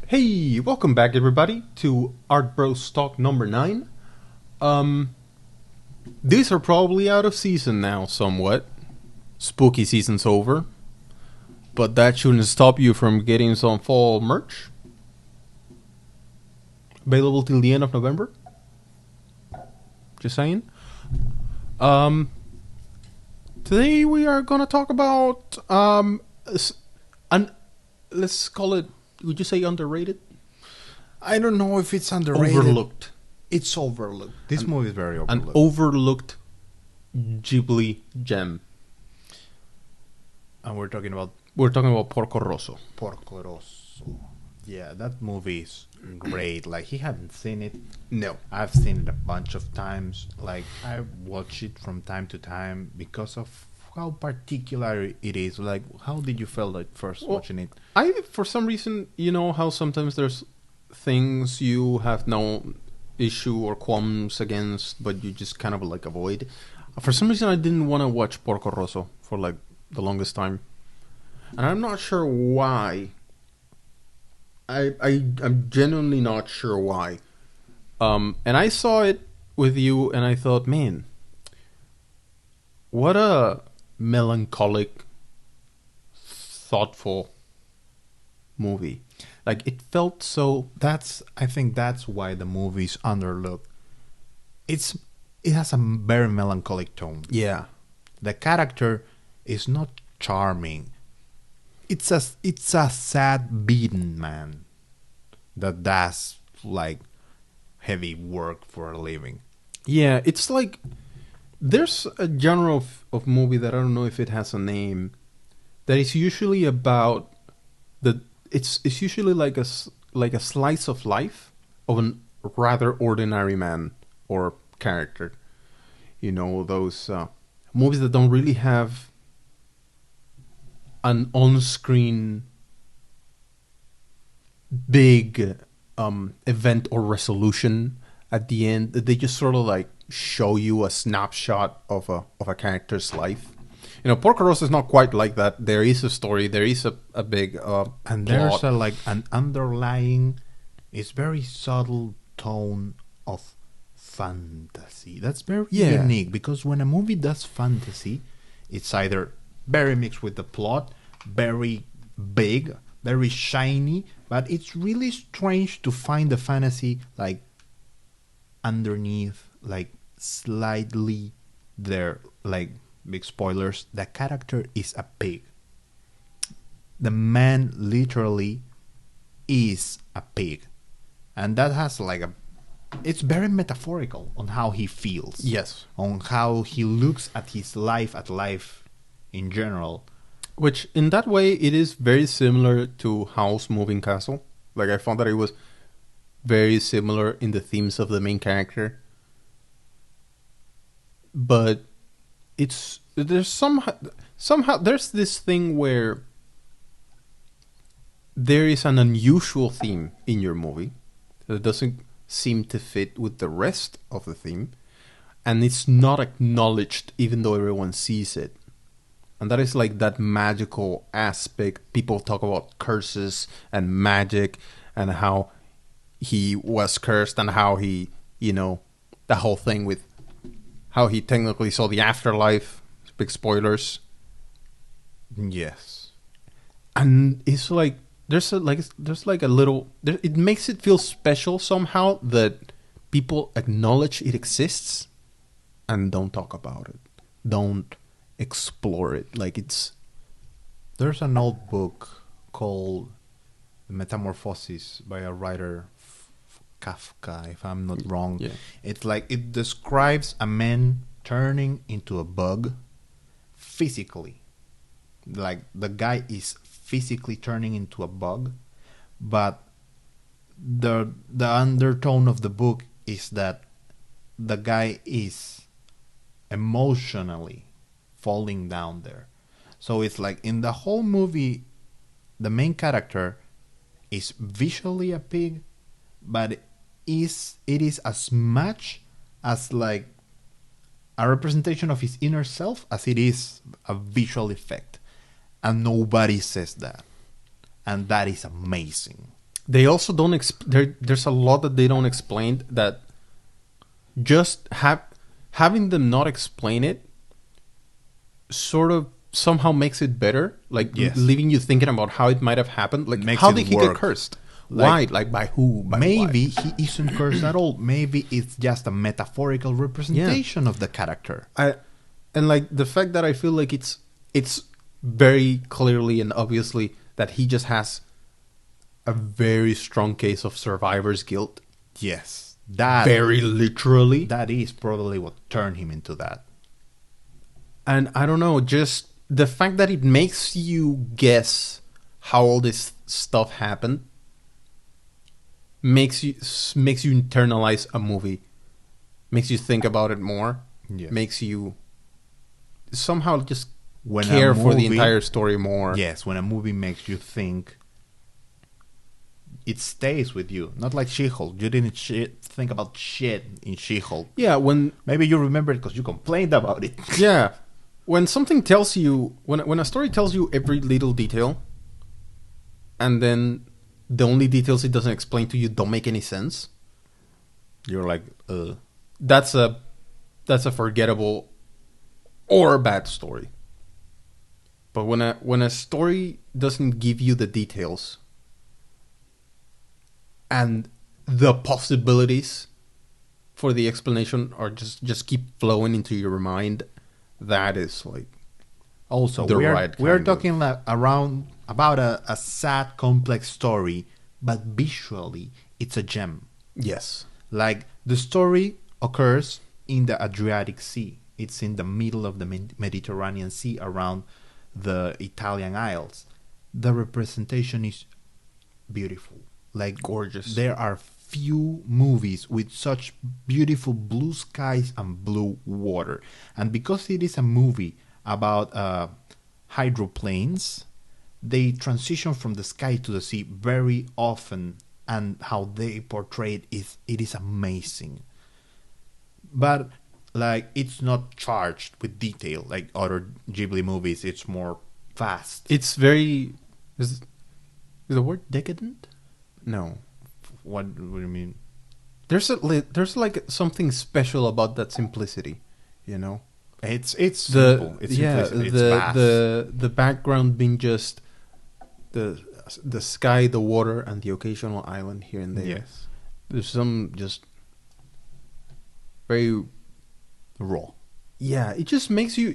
Hey, welcome back everybody to Art Bros Talk number 9. These are probably out of season now somewhat. Spooky season's over. But that shouldn't stop you from getting some fall merch. Available till the end of November. Just saying. Today we are gonna talk about let's call it, would you say underrated? I don't know if it's underrated. Overlooked. It's overlooked. This movie is very overlooked. An overlooked Ghibli gem. And we're talking about Porco Rosso. Porco Rosso. Yeah, that movie is great. Like, he hadn't seen it. No. I've seen it a bunch of times. Like, I watch it from time to time because of how particular it is. Like, how did you feel like first watching it? For some reason, you know how sometimes there's things you have no issue or qualms against, but you just kind of like avoid. For some reason, I didn't want to watch Porco Rosso for like the longest time, and I'm not sure why. I'm genuinely not sure why. And I saw it with you, and I thought, man, what a melancholic, thoughtful movie. Like, it felt so. I think that's why the movie's underlooked. It has a very melancholic tone. Yeah. The character is not charming. It's a sad, beaten man that does like heavy work for a living. Yeah, it's like there's a genre of movie that I don't know if it has a name, that is usually about it's usually like a slice of life of a rather ordinary man or character. You know, those movies that don't really have an on-screen big event or resolution at the end. They just sort of like show you a snapshot of a character's life. You know, Porco Rosso is not quite like that. There is a story. There is a big and plot. there's an underlying, it's very subtle tone of fantasy. That's very unique, because when a movie does fantasy, it's either very mixed with the plot, very big, very shiny, but it's really strange to find the fantasy like underneath, like slightly there. Like, big spoilers, the character is a pig. The man literally is a pig, and that has like it's very metaphorical on how he feels. Yes. On how he looks at his life, at life in general. Which, in that way, it is very similar to House Moving Castle. Like, I found that it was very similar in the themes of the main character. But there's somehow there's this thing where there is an unusual theme in your movie that doesn't seem to fit with the rest of the theme, and it's not acknowledged even though everyone sees it. And that is like that magical aspect. People talk about curses and magic and how he was cursed and how he, you know, the whole thing with how he technically saw the afterlife. Big spoilers. Yes. And it's like there's like a little, it makes it feel special somehow that people acknowledge it exists and don't talk about it. Don't explore it. Like, there's an old book called Metamorphosis by a writer, Kafka, if I'm not wrong. Yeah. It's like, it describes a man turning into a bug physically. Like, the guy is physically turning into a bug, but the undertone of the book is that the guy is emotionally falling down there. So it's like, in the whole movie, the main character is visually a pig, but it is as much as like a representation of his inner self as it is a visual effect. And nobody says that. And that is amazing. They also don't there's a lot that they don't explain, that just having them not explain it sort of somehow makes it better, like Yes. leaving you thinking about how it might have happened. Like, Makes how it did he work. get cursed? Like, Why? Like, by who? By Maybe what? he isn't cursed at all. Maybe it's just a metaphorical representation of the character. And like the fact that I feel like it's very clearly and obviously that he just has a very strong case of survivor's guilt. Yes, that Very literally. that is probably what turned him into that. And I don't know, just the fact that it makes you guess how all this stuff happened makes you internalize a movie, makes you think about it more, Yes. makes you somehow just When a care for the movie- entire story more. Yes, when a movie makes you think, it stays with you. Not like She-Hulk. You didn't think about shit in She-Hulk. Yeah, when Maybe you remember it because you complained about it. yeah, when something tells you, when a story tells you every little detail, and then the only details it doesn't explain to you don't make any sense, You're like, that's a forgettable or bad story. But when a story doesn't give you the details and the possibilities for the explanation are just keep flowing into your mind, that is like Also, The we are right we are kind of- talking about a sad, complex story, but visually, it's a gem. yes. Like, the story occurs in the Adriatic Sea. It's in the middle of the Mediterranean Sea, around the Italian Isles. The representation is beautiful. Like, Gorgeous. There are few movies with such beautiful blue skies and blue water. And because it is a movie about hydroplanes, they transition from the sky to the sea very often, and how they portray it is amazing. But like, it's not charged with detail like other Ghibli movies. It's more fast. It's very is the word decadent? No. What do you mean? There's like something special about that simplicity, you know? It's The simple. It's simplicity. It's vast. the background being just the sky, the water, and the occasional island here and there. Yes. There's some just very Raw. yeah. It just makes you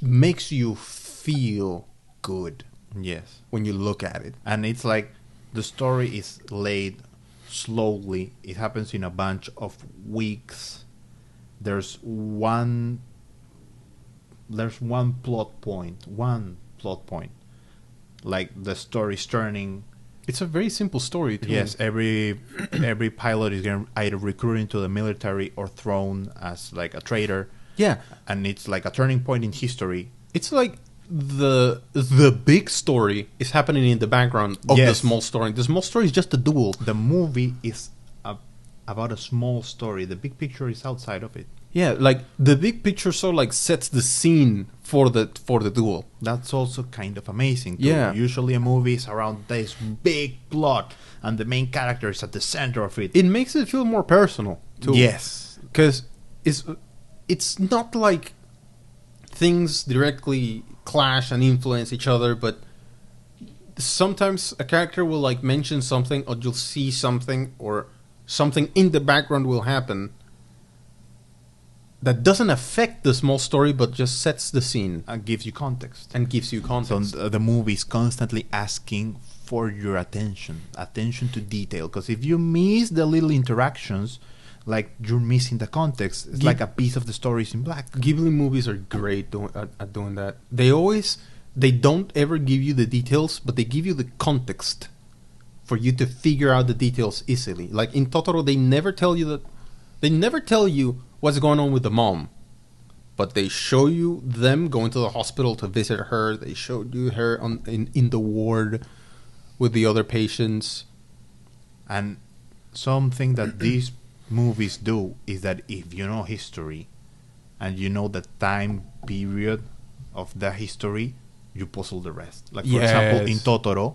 makes you feel good Yes. when you look at it. And it's like the story is laid slowly. It happens in a bunch of weeks. There's one plot point. Like, the story's turning. It's a very simple story too. Yes, every pilot is getting either recruited into the military or thrown as like a traitor, Yeah. and it's like a turning point in history. It's like the big story is happening in the background of the Yes. small story. The small story is just a duel. The movie is about a small story. The big picture is outside of it. Yeah, like the big picture sort of like sets the scene for the duel. That's also kind of amazing too. Yeah. Usually a movie is around this big plot and the main character is at the center of it. It makes it feel more personal too. Yes. Because it's not like things directly clash and influence each other, but sometimes a character will like mention something, or you'll see something, or something in the background will happen that doesn't affect the small story, but just sets the scene And gives you context. and gives you So context. the movie is constantly asking for your attention to detail. Because if you miss the little interactions, like, you're missing the context. It's like a piece of the story is in black. Ghibli movies are great at doing that. They don't ever give you the details, but they give you the context for you to figure out the details easily. Like in Totoro, they never tell you what's going on with the mom, but they show you them going to the hospital to visit her. They showed you her in the ward with the other patients. And something that these movies do is that if you know history and you know the time period of the history, you puzzle the rest. Like, for example, in Yes. Totoro,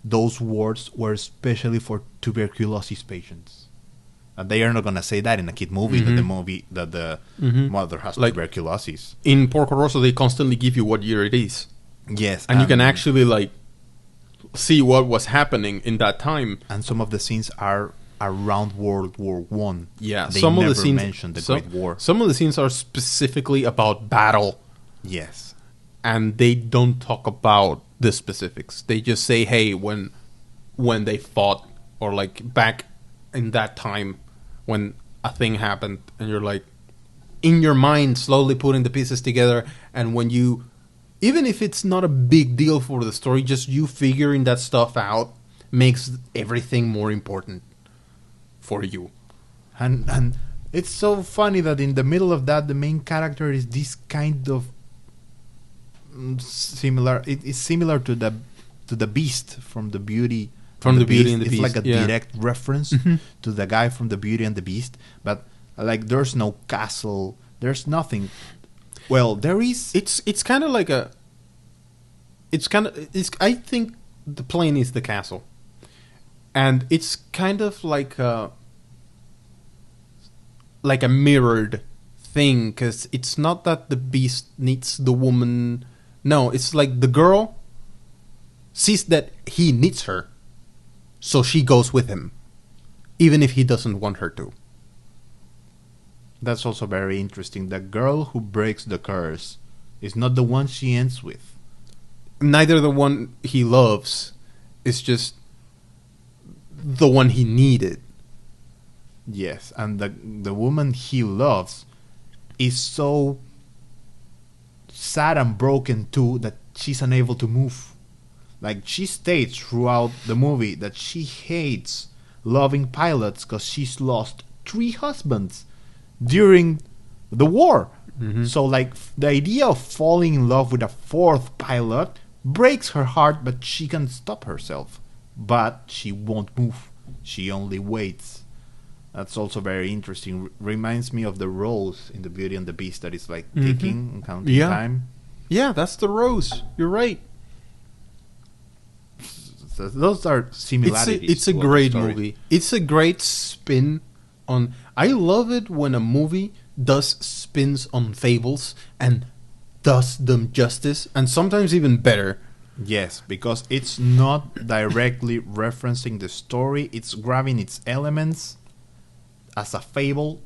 those words were especially for tuberculosis patients. And they are not gonna say that in a kid movie that the mother has Like, tuberculosis. In Porco Rosso, they constantly give you what year it is. Yes, And you can actually, like, see what was happening in that time. and some of the scenes are around World War One. Yeah, they some never of the scenes mention the Great War. Some of the scenes are specifically about battle, Yes, and they don't talk about the specifics. They just say, "Hey, when they fought, or like back in that time when a thing happened," and you're like, in your mind, slowly putting the pieces together. And when you, even if it's not a big deal for the story, just you figuring that stuff out makes everything more important for you. and it's so funny that in the middle of that, the main character is this kind of similar. It is similar to the Beast from the Beauty. From the Beauty and the It's Beast, like a yeah. direct reference to the guy from the Beauty and the Beast, but like there's no castle, there's nothing. Well, there is. It's kind of like a. I think the plane is the castle, and it's kind of like a mirrored thing, because it's not that the Beast needs the woman. No, it's like the girl sees that he needs her, so she goes with him, even if he doesn't want her to. That's also very interesting. The girl who breaks the curse is not the one she ends with. Neither the one he loves, is just the one he needed. Yes, and the woman he loves is so sad and broken too that she's unable to move. Like, she states throughout the movie that she hates loving pilots because she's lost 3 husbands during the war. So, like, the idea of falling in love with a 4th pilot breaks her heart, but she can stop herself. But she won't move. She only waits. That's also very interesting. Reminds me of the rose in the Beauty and the Beast that is like ticking and counting time. Yeah, that's the rose. You're right. So those are similarities. It's a to the great story. movie. It's a great spin on. I love it when a movie does spins on fables and does them justice, and sometimes even better. Yes, because it's not directly referencing the story. It's grabbing its elements as a fable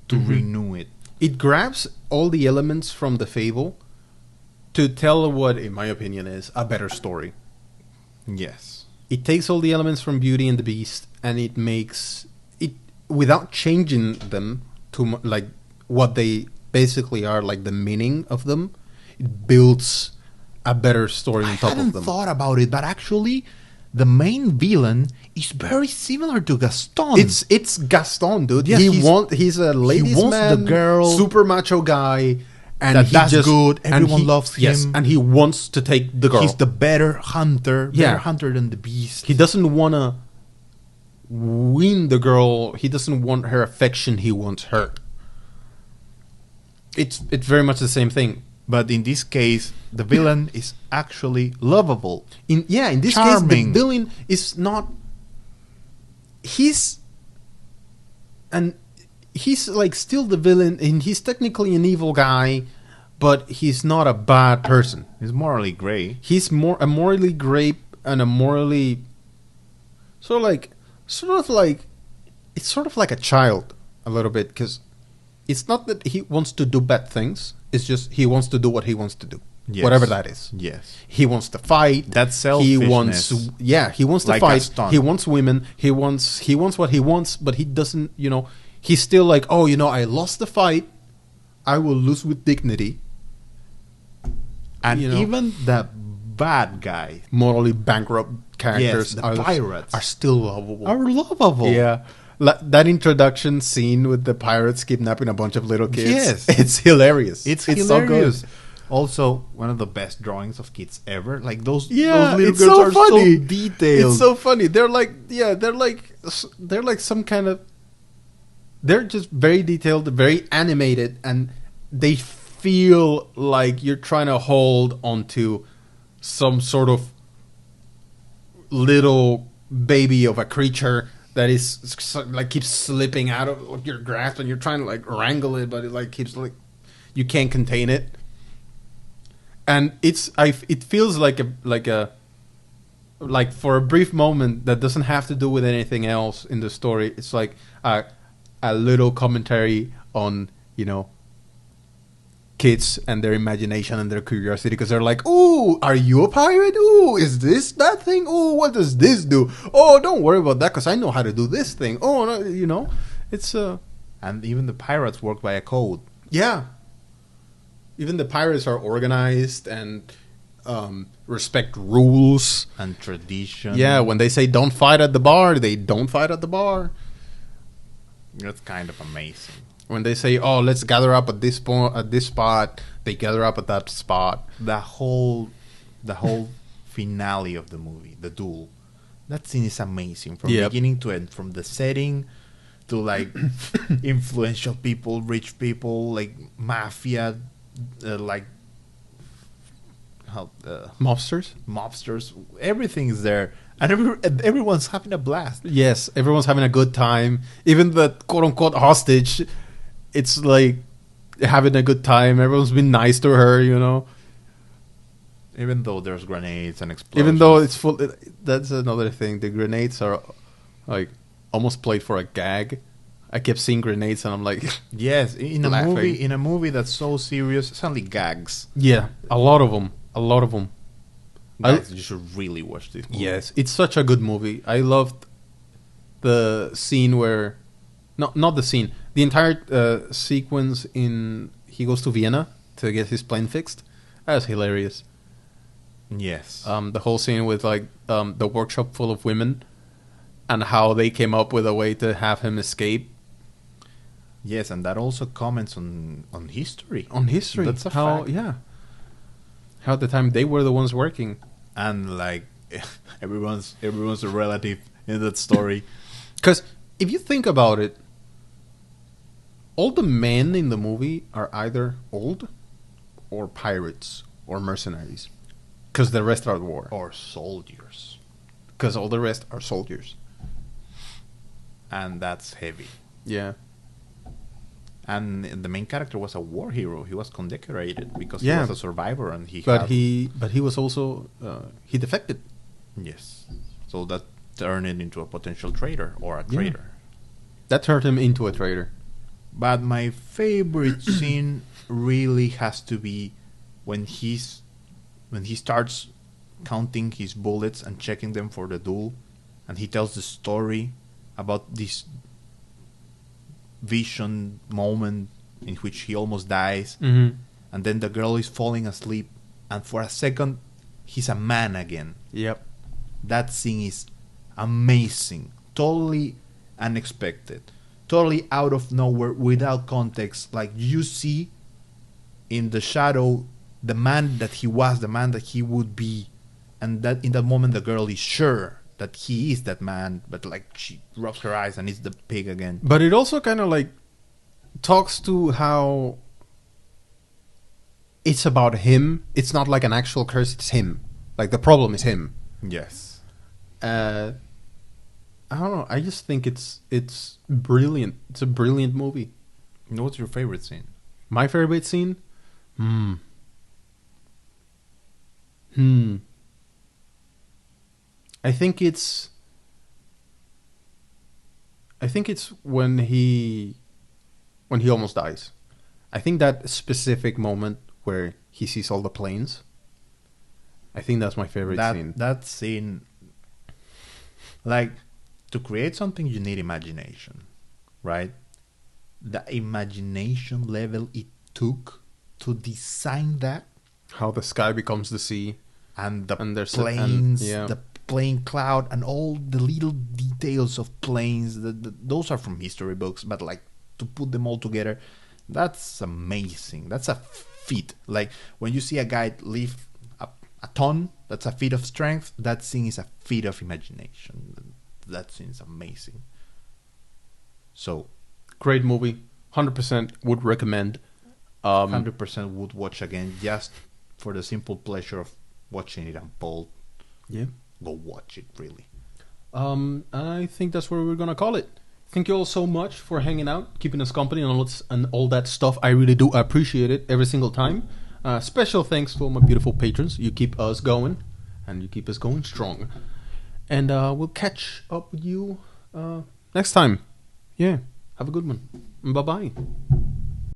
to renew it. It grabs all the elements from the fable to tell what, in my opinion, is a better story. Yes. It takes all the elements from Beauty and the Beast, and it makes it, without changing them to like what they basically are, like the meaning of them. It builds a better story on top of them. I hadn't thought about it, but actually, the main villain is very similar to Gaston. It's Gaston, dude. Yes, he's a ladies' wants man, the girl, super macho guy, and that's just good. Everyone loves him. Yes, and he wants to take the girl. He's the better hunter, Yeah. better hunter than the Beast. He doesn't want to win the girl. He doesn't want her affection. He wants her. It's very much the same thing. But in this case, the villain is actually lovable. In this Charming. case, the villain is not. He's like still the villain, and he's technically an evil guy, but he's not a bad person. He's morally gray. He's a morally gray and a morally sort of like it's sort of like a child a little bit, because it's not that he wants to do bad things. It's just he wants to do what he wants to do, Yes. whatever that is. Yes. He wants to fight. That's He wants, selfishness. he wants to Like fight. Gaston. He wants women. He wants what he wants, but he doesn't. He's still like, oh, I lost the fight. I will lose with dignity. And you know. even the bad guy Morally bankrupt characters the pirates are still lovable. are lovable. Yeah. That introduction scene with the pirates kidnapping a bunch of little kids. Yes. It's hilarious. It's so hilarious. good. Also, one of the best drawings of kids ever. Like those Yeah, little it's girls so are funny. so detailed. It's so funny. They're like some kind of. They're just very detailed, very animated, and they feel like you're trying to hold onto some sort of little baby of a creature that is like keeps slipping out of your grasp, and you're trying to like wrangle it, but it like keeps like you can't contain it. And it feels like like for a brief moment that doesn't have to do with anything else in the story. It's like a little commentary on, you know, kids and their imagination and their curiosity, because they're like, "Ooh, are you a pirate? Ooh, is this that thing? Ooh, what does this do? Oh, don't worry about that because I know how to do this thing. Oh, no, you know, it's And even the pirates work by a code. yeah. Even the pirates are organized and respect rules And tradition. Yeah, when they say don't fight at the bar, they don't fight at the bar. That's kind of amazing. When they say, "Oh, let's gather up at this point, at this spot," they gather up at that spot. The whole finale of the movie, the duel, that scene is amazing from beginning to end, from the setting to like influential people, rich people, like mafia, like mobsters. Everything is there, and everyone's having a blast. Yes, everyone's having a good time. Even the quote-unquote hostage, it's like having a good time. Everyone's been nice to her, you know. Even though there's grenades and explosions. Even though it's full, that's another thing. The grenades are like almost played for a gag. I kept seeing grenades, and I'm like, yes, in a movie that's so serious, suddenly gags. Yeah, a lot of them. Guys, you should really watch this movie. Yes, it's such a good movie. I loved the scene where, not the scene, the entire sequence in he goes to Vienna to get his plane fixed. That was hilarious. Yes. The whole scene with like the workshop full of women, and how they came up with a way to have him escape. Yes, and that also comments on history. On history, that's a fact. Yeah. How at the time they were the ones working, and like everyone's a relative in that story. Because if you think about it, all the men in the movie are either old, or pirates, or mercenaries, because the rest are at war, or soldiers, because all the rest are soldiers, and that's heavy. Yeah. And the main character was a war hero. He was condecorated because he was a survivor, and he was also he defected. Yes, so that turned him into a potential traitor or a traitor. That turned him into a traitor. But my favorite scene really has to be when he starts counting his bullets and checking them for the duel, and he tells the story about this vision moment in which he almost dies, mm-hmm. and then the girl is falling asleep, and for a second he's a man again. Yep. That scene is amazing, totally unexpected, totally out of nowhere, without context. Like, you see in the shadow the man that he was, the man that he would be, and that in that moment the girl is sure that he is that man, but like she rubs her eyes and it's the pig again. But it also kind of like talks to how it's about him. It's not like an actual curse, it's him. Like the problem is him. Yes. I don't know. I just think it's brilliant. It's a brilliant movie. What's your favorite scene? My favorite scene? I think it's when he almost dies. I think that specific moment where he sees all the planes. I think that's my favorite scene. That scene, like, to create something you need imagination, right? The imagination level it took to design that. How the sky becomes the sea. And the planes, yeah. The plane cloud, and all the little details of planes. Those are from history books, but like to put them all together, that's amazing. That's a feat. Like when you see a guy lift a ton, that's a feat of strength. That scene is a feat of imagination. That scene is amazing. So, great movie. 100% would recommend. 100% would watch again, just for the simple pleasure of watching it unfold. Yeah. go watch it, really. I think that's where we're gonna call it. Thank you all so much for hanging out, keeping us company, and all that stuff. I really do appreciate it every single time. Special thanks to all my beautiful patrons. You keep us going, and you keep us going strong. And we'll catch up with you next time. Yeah, have a good one. Bye bye.